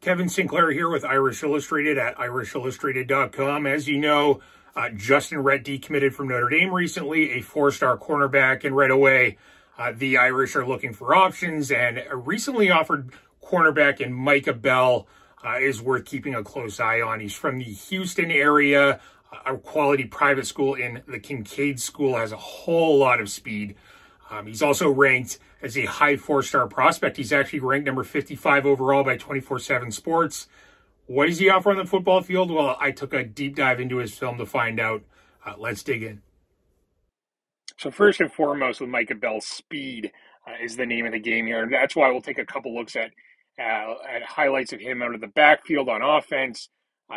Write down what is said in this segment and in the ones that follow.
Kevin Sinclair here with Irish Illustrated at irishillustrated.com. As you know, Justin Rett decommitted from Notre Dame recently, a four-star cornerback, and right away the Irish are looking for options, and a recently offered cornerback in Micah Bell is worth keeping a close eye on. He's from the Houston area, a quality private school in the Kincaid School, has a whole lot of speed. He's also ranked as a high four-star prospect. He's actually ranked number 55 overall by 24/7 Sports. What does he offer on the football field? Well, I took a deep dive into his film to find out. Let's dig in. So first and foremost, with Micah Bell's speed is the name of the game here. That's why we'll take a couple looks at highlights of him out of the backfield on offense.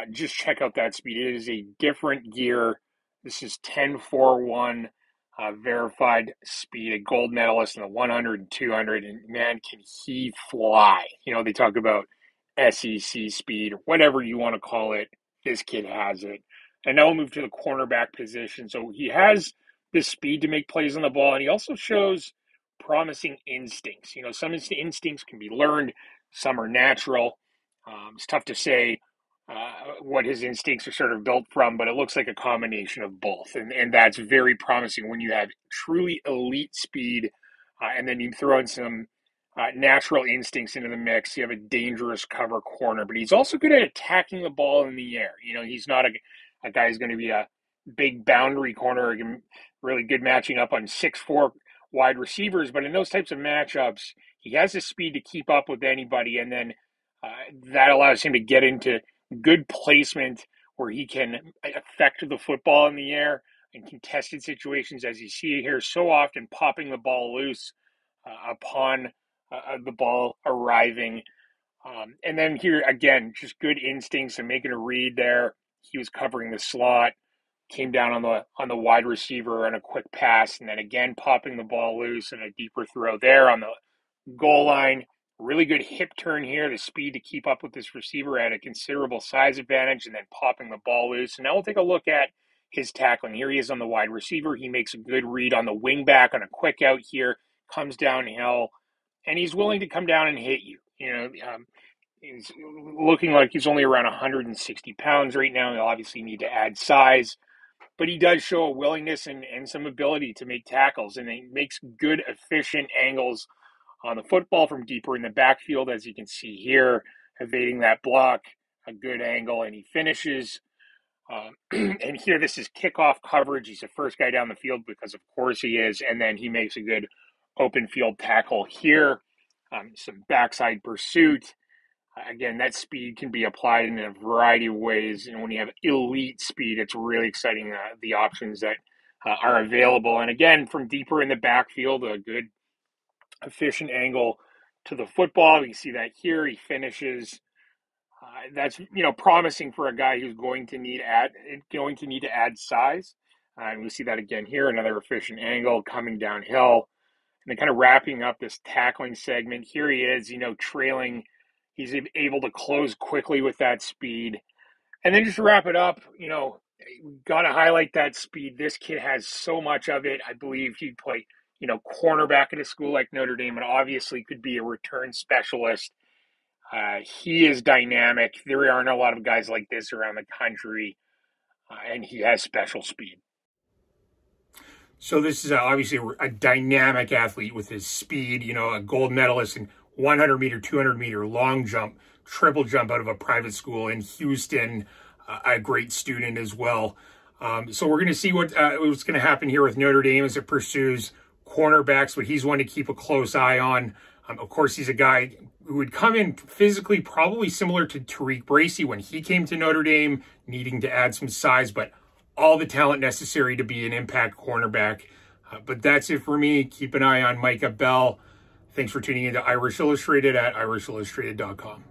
Just check out that speed. It is a different gear. This is 10.41. Verified speed, a gold medalist in the 100 and 200, and man, can he fly. You know, they talk about SEC speed, or whatever you want to call it. This kid has it. And now we'll move to the cornerback position. So he has the speed to make plays on the ball, and he also shows promising instincts. You know, some instincts can be learned, some are natural. It's tough to say what his instincts are sort of built from, but it looks like a combination of both. And that's very promising when you have truly elite speed and then you throw in some natural instincts into the mix. You have a dangerous cover corner, but he's also good at attacking the ball in the air. You know, he's not a guy who's going to be a big boundary corner, really good matching up on 6'4" wide receivers, but in those types of matchups, he has the speed to keep up with anybody, and then that allows him to get into good placement where he can affect the football in the air in contested situations, as you see here so often, popping the ball loose upon the ball arriving. And then here, again, just good instincts and making a read there. He was covering the slot, came down on the wide receiver on a quick pass, and then again popping the ball loose and a deeper throw there on the goal line. Really good hip turn here, the speed to keep up with this receiver at a considerable size advantage, and then popping the ball loose. And now we'll take a look at his tackling. Here he is on the wide receiver. He makes a good read on the wing back on a quick out here, comes downhill, and he's willing to come down and hit you. You know, he's looking like he's only around 160 pounds right now. He'll obviously need to add size, but he does show a willingness and some ability to make tackles, and he makes good, efficient angles on the football from deeper in the backfield, as you can see here, evading that block, a good angle, and he finishes. And here, this is kickoff coverage. He's the first guy down the field because, of course, he is, and then he makes a good open field tackle here. Some backside pursuit. Again, that speed can be applied in a variety of ways, and when you have elite speed, it's really exciting, the options that are available. And again, from deeper in the backfield, a good efficient angle to the football. You see that here. He finishes. That's, you know, promising for a guy who's going to need to add size. And we see that again here. Another efficient angle coming downhill, and then kind of wrapping up this tackling segment. Here he is, you know, trailing. He's able to close quickly with that speed, and then just to wrap it up, you know, got to highlight that speed. This kid has so much of it. I believe he'd play, you know, cornerback at a school like Notre Dame, and obviously could be a return specialist. He is dynamic. There aren't a lot of guys like this around the country, and he has special speed. So this is obviously a dynamic athlete with his speed, you know, a gold medalist in 100 meter, 200 meter, long jump, triple jump out of a private school in Houston, a great student as well. So we're going to see what's going to happen here with Notre Dame as it pursues cornerbacks, but he's one to keep a close eye on. Of course, he's a guy who would come in physically probably similar to Tariq Bracy when he came to Notre Dame, needing to add some size, but all the talent necessary to be an impact cornerback. But that's it for me. Keep an eye on Micah Bell. Thanks for tuning into Irish Illustrated at irishillustrated.com.